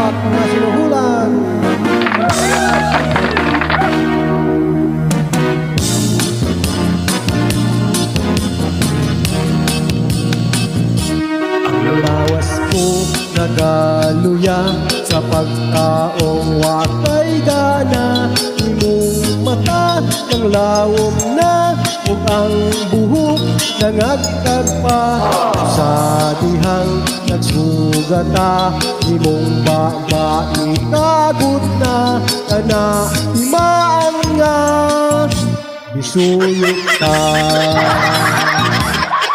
palakpak na sinuhulan. Ang lawas ko nagaluya sa pagkaong wakay gana. Imong mata ng lawom na ug ang buhok nangagkagpa. Sa dihang nagsugata imong baba ikagot na kana imaan nga bisuyok ka.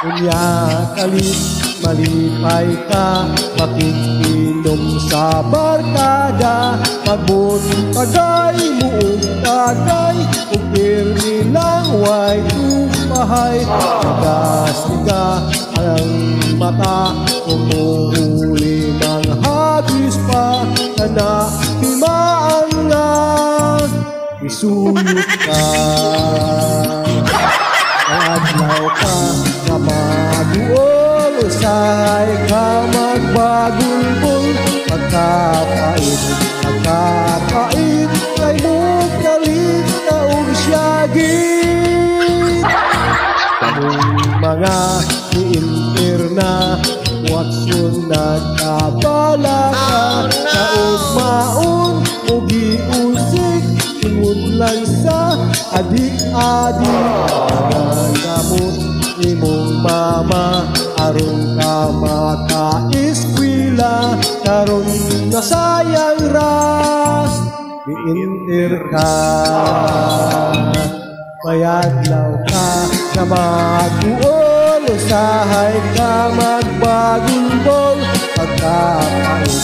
Unya kalit malipay ka, makikinom sa barkada. Pagbuntagay mo ug tagay, ug pirmi lang way tupahay. Nagasiga ang mata, umuuli ng hagis pa. Kana himaan nga, isuyot ka. Ang adlaw ka na maduol, usahay ka magbagulbol. Pagkapait, pagkapait, kay mo kalit na usyagin. Kamong mga iinterna, watson nagkabala ka. Kaugmaon, ugi-usik, tungod lang sa adik-adik. Nagamot imong mama, aron ka maka-eskwela. Karon nasayang ras, iinter ka. Mayadlaw ka na mag-uol, usahay ka magbagulbol. Pagkapait,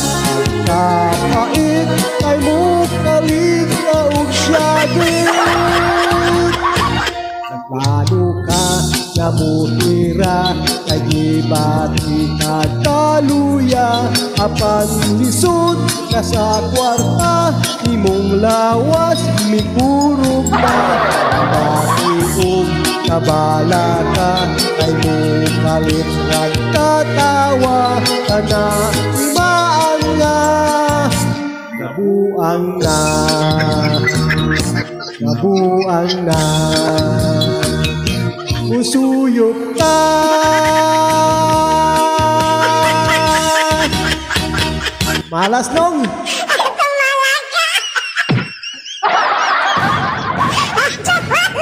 pagkapait, ay mo kalit na usyagin. Nagplano ka na muhira, nagibati ka taluya. Apan lisod ka sa kwarta, imong lawas mikurog na. Nakiog kabala ka, ay mo kalit nagtatawa. Kana imaan nga, nabuang na, nabuang na. Usuyok ka. Malas nong